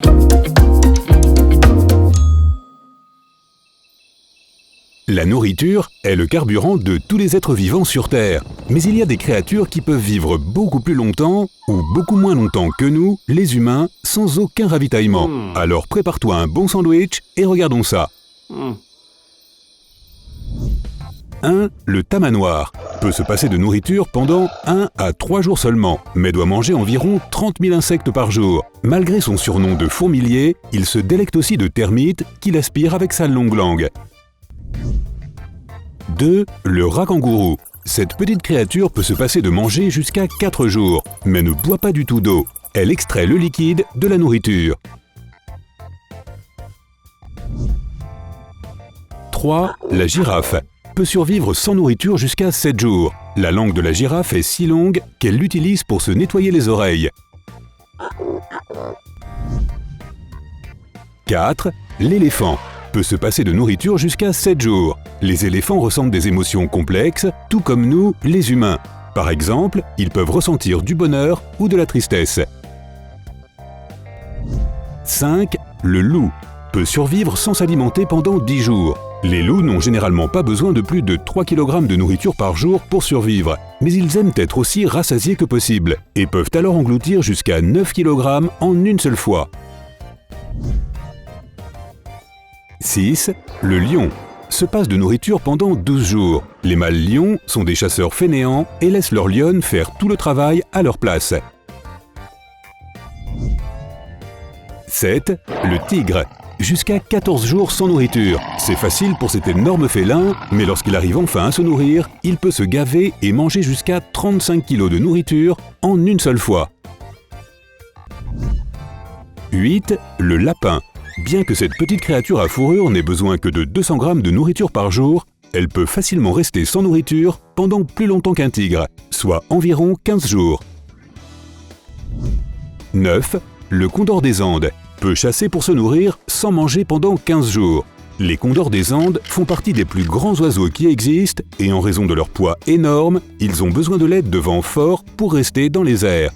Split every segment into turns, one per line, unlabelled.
La nourriture est le carburant de tous les êtres vivants sur Terre. Mais il y a des créatures qui peuvent vivre beaucoup plus longtemps ou beaucoup moins longtemps que nous, les humains, sans aucun ravitaillement. Alors prépare-toi un bon sandwich et regardons ça. 1. Le tamanoir peut se passer de nourriture pendant 1 à 3 jours seulement, mais doit manger environ 30 000 insectes par jour. Malgré son surnom de fourmilier, il se délecte aussi de termites qu'il aspire avec sa longue langue. 2. Le rat kangourou. Cette petite créature peut se passer de manger jusqu'à 4 jours, mais ne boit pas du tout d'eau. Elle extrait le liquide de la nourriture. 3. La girafe peut survivre sans nourriture jusqu'à 7 jours. La langue de la girafe est si longue qu'elle l'utilise pour se nettoyer les oreilles. 4. L'éléphant peut se passer de nourriture jusqu'à 7 jours. Les éléphants ressentent des émotions complexes, tout comme nous, les humains. Par exemple, ils peuvent ressentir du bonheur ou de la tristesse. 5. Le loup peut survivre sans s'alimenter pendant 10 jours. Les loups n'ont généralement pas besoin de plus de 3 kg de nourriture par jour pour survivre, mais ils aiment être aussi rassasiés que possible et peuvent alors engloutir jusqu'à 9 kg en une seule fois. 6. Le lion se passe de nourriture pendant 12 jours. Les mâles lions sont des chasseurs fainéants et laissent leurs lionnes faire tout le travail à leur place. 7. Le tigre. Jusqu'à 14 jours sans nourriture. C'est facile pour cet énorme félin, mais lorsqu'il arrive enfin à se nourrir, il peut se gaver et manger jusqu'à 35 kg de nourriture en une seule fois. 8. Le lapin. Bien que cette petite créature à fourrure n'ait besoin que de 200 g de nourriture par jour, elle peut facilement rester sans nourriture pendant plus longtemps qu'un tigre, soit environ 15 jours. 9. Le condor des Andes peut chasser pour se nourrir sans manger pendant 15 jours. Les condors des Andes font partie des plus grands oiseaux qui existent et en raison de leur poids énorme, ils ont besoin de l'aide de vents forts pour rester dans les airs.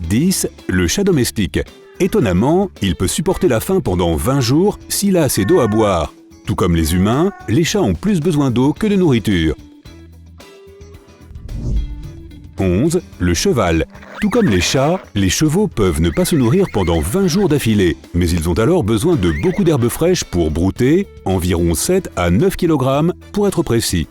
10. Le chat domestique. Étonnamment, il peut supporter la faim pendant 20 jours s'il a assez d'eau à boire. Tout comme les humains, les chats ont plus besoin d'eau que de nourriture. 11. Le cheval. Tout comme les chats, les chevaux peuvent ne pas se nourrir pendant 20 jours d'affilée, mais ils ont alors besoin de beaucoup d'herbes fraîches pour brouter, environ 7 à 9 kg pour être précis.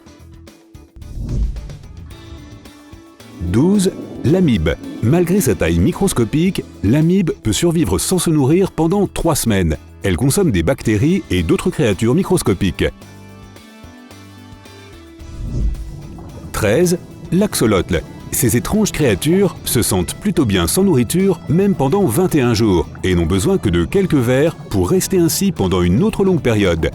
12. L'amibe. Malgré sa taille microscopique, l'amibe peut survivre sans se nourrir pendant 3 semaines. Elle consomme des bactéries et d'autres créatures microscopiques. 13. L'axolotl. Ces étranges créatures se sentent plutôt bien sans nourriture même pendant 21 jours et n'ont besoin que de quelques vers pour rester ainsi pendant une autre longue période.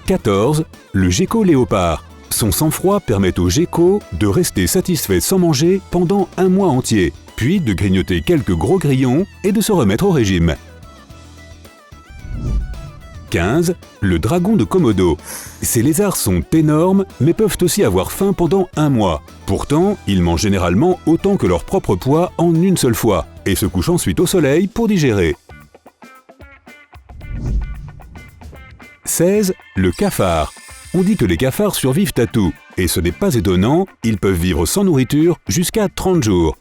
14. Le gecko léopard. Son sang-froid permet au gecko de rester satisfait sans manger pendant un mois entier, puis de grignoter quelques gros grillons et de se remettre au régime. 15. Le dragon de Komodo. Ces lézards sont énormes, mais peuvent aussi avoir faim pendant un mois. Pourtant, ils mangent généralement autant que leur propre poids en une seule fois, et se couchent ensuite au soleil pour digérer. 16. Le cafard. On dit que les cafards survivent à tout, et ce n'est pas étonnant, ils peuvent vivre sans nourriture jusqu'à 30 jours.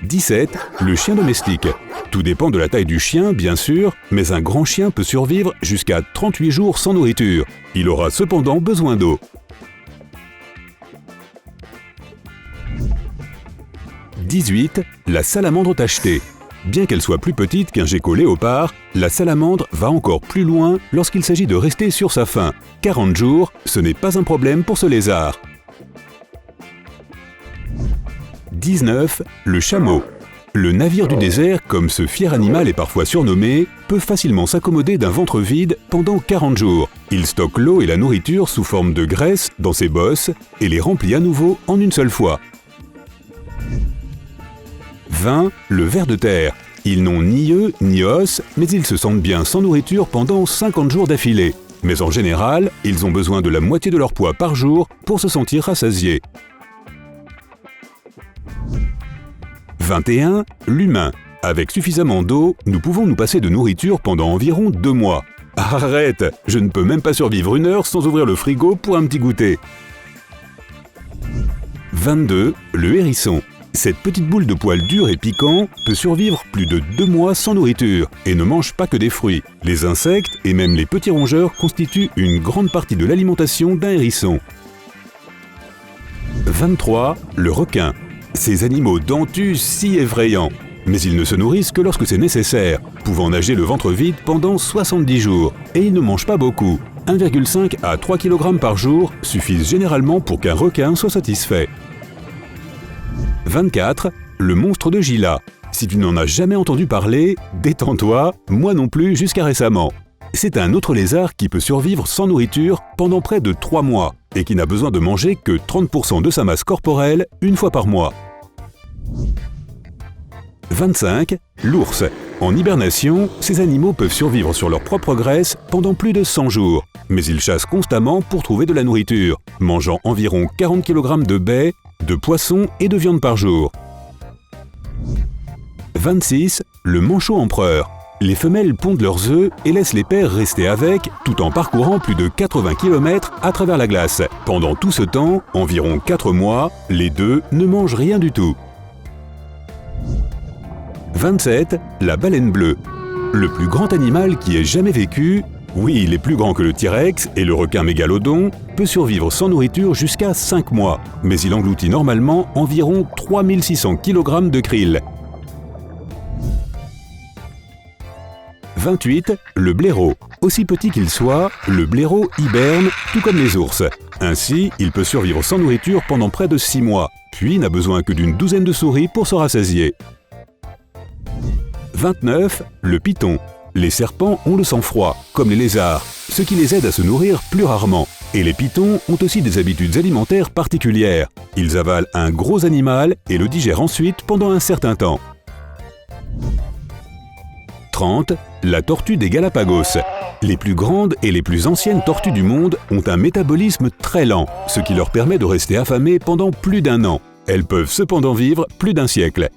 17. Le chien domestique. Tout dépend de la taille du chien, bien sûr, mais un grand chien peut survivre jusqu'à 38 jours sans nourriture. Il aura cependant besoin d'eau. 18. La salamandre tachetée. Bien qu'elle soit plus petite qu'un gecko léopard, la salamandre va encore plus loin lorsqu'il s'agit de rester sur sa faim. 40 jours, ce n'est pas un problème pour ce lézard. 19. Le chameau. Le navire du désert, comme ce fier animal est parfois surnommé, peut facilement s'accommoder d'un ventre vide pendant 40 jours. Il stocke l'eau et la nourriture sous forme de graisse dans ses bosses et les remplit à nouveau en une seule fois. 20. Le ver de terre. Ils n'ont ni œufs ni os, mais ils se sentent bien sans nourriture pendant 50 jours d'affilée. Mais en général, ils ont besoin de la moitié de leur poids par jour pour se sentir rassasiés. 21. L'humain. Avec suffisamment d'eau, nous pouvons nous passer de nourriture pendant environ 2 mois. Arrête! Je ne peux même pas survivre 1 heure sans ouvrir le frigo pour un petit goûter. 22. Le hérisson. Cette petite boule de poils durs et piquants peut survivre plus de 2 mois sans nourriture et ne mange pas que des fruits. Les insectes et même les petits rongeurs constituent une grande partie de l'alimentation d'un hérisson. 23. Le requin. Ces animaux dentus si effrayants. Mais ils ne se nourrissent que lorsque c'est nécessaire, pouvant nager le ventre vide pendant 70 jours. Et ils ne mangent pas beaucoup. 1,5 à 3 kg par jour suffisent généralement pour qu'un requin soit satisfait. 24. Le monstre de Gila. Si tu n'en as jamais entendu parler, détends-toi, moi non plus jusqu'à récemment. C'est un autre lézard qui peut survivre sans nourriture pendant près de 3 mois et qui n'a besoin de manger que 30% de sa masse corporelle 1 fois par mois. 25. L'ours. En hibernation, ces animaux peuvent survivre sur leur propre graisse pendant plus de 100 jours. Mais ils chassent constamment pour trouver de la nourriture, mangeant environ 40 kg de baies, de poissons et de viande par jour. 26. Le manchot empereur. Les femelles pondent leurs œufs et laissent les pères rester avec, tout en parcourant plus de 80 km à travers la glace. Pendant tout ce temps, environ 4 mois, les deux ne mangent rien du tout. 27. La baleine bleue. Le plus grand animal qui ait jamais vécu, oui, il est plus grand que le T-Rex et le requin mégalodon, peut survivre sans nourriture jusqu'à 5 mois, mais il engloutit normalement environ 3600 kg de krill. 28. Le blaireau. Aussi petit qu'il soit, le blaireau hiberne tout comme les ours. Ainsi, il peut survivre sans nourriture pendant près de 6 mois, puis n'a besoin que d'une douzaine de souris pour se rassasier. 29. Le python. Les serpents ont le sang-froid, comme les lézards, ce qui les aide à se nourrir plus rarement. Et les pythons ont aussi des habitudes alimentaires particulières. Ils avalent un gros animal et le digèrent ensuite pendant un certain temps. 30. La tortue des Galapagos. Les plus grandes et les plus anciennes tortues du monde ont un métabolisme très lent, ce qui leur permet de rester affamées pendant plus d'1 an. Elles peuvent cependant vivre plus d'1 siècle.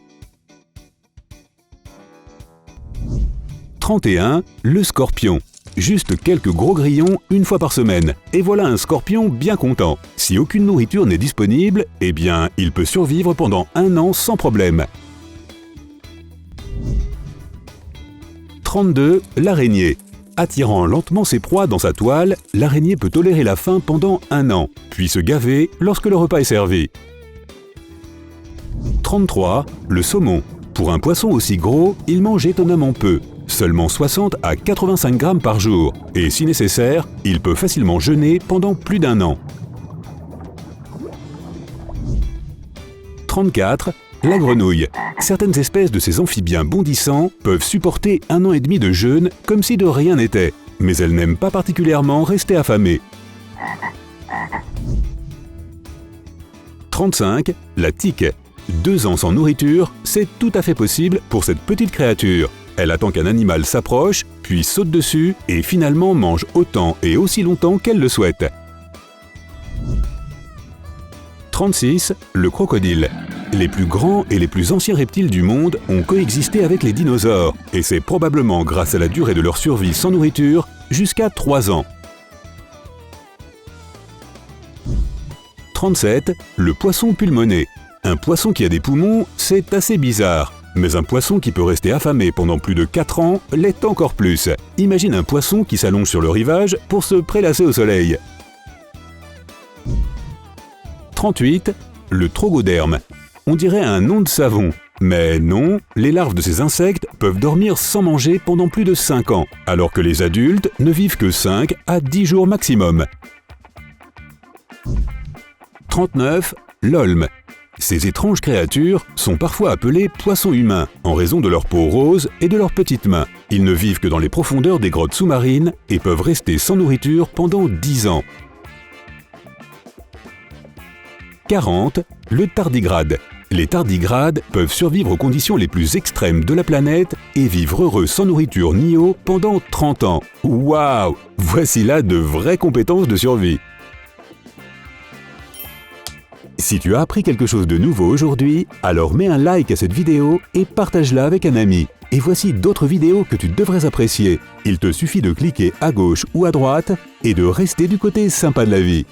31. Le scorpion. Juste quelques gros grillons 1 fois par semaine. Et voilà un scorpion bien content. Si aucune nourriture n'est disponible, eh bien, il peut survivre pendant 1 an sans problème. 32. L'araignée. Attirant lentement ses proies dans sa toile, l'araignée peut tolérer la faim pendant 1 an, puis se gaver lorsque le repas est servi. 33. Le saumon. Pour un poisson aussi gros, il mange étonnamment peu. Seulement 60 à 85 grammes par jour. Et si nécessaire, il peut facilement jeûner pendant plus d'1 an. 34. La grenouille. Certaines espèces de ces amphibiens bondissants peuvent supporter 1 an et demi de jeûne comme si de rien n'était. Mais elles n'aiment pas particulièrement rester affamées. 35. La tique. 2 ans sans nourriture, c'est tout à fait possible pour cette petite créature. Elle attend qu'un animal s'approche, puis saute dessus et finalement mange autant et aussi longtemps qu'elle le souhaite. 36. Le crocodile. Les plus grands et les plus anciens reptiles du monde ont coexisté avec les dinosaures, et c'est probablement grâce à la durée de leur survie sans nourriture jusqu'à 3 ans. 37. Le poisson pulmoné. Un poisson qui a des poumons, c'est assez bizarre. Mais un poisson qui peut rester affamé pendant plus de 4 ans l'est encore plus. Imagine un poisson qui s'allonge sur le rivage pour se prélasser au soleil. 38. Le trogoderme. On dirait un nom de savon. Mais non, les larves de ces insectes peuvent dormir sans manger pendant plus de 5 ans, alors que les adultes ne vivent que 5 à 10 jours maximum. 39. L'olme. Ces étranges créatures sont parfois appelées poissons humains en raison de leur peau rose et de leurs petites mains. Ils ne vivent que dans les profondeurs des grottes sous-marines et peuvent rester sans nourriture pendant 10 ans. 40. Le tardigrade. Les tardigrades peuvent survivre aux conditions les plus extrêmes de la planète et vivre heureux sans nourriture ni eau pendant 30 ans. Waouh! Voici là de vraies compétences de survie. Si tu as appris quelque chose de nouveau aujourd'hui, alors mets un like à cette vidéo et partage-la avec un ami. Et voici d'autres vidéos que tu devrais apprécier. Il te suffit de cliquer à gauche ou à droite et de rester du côté sympa de la vie.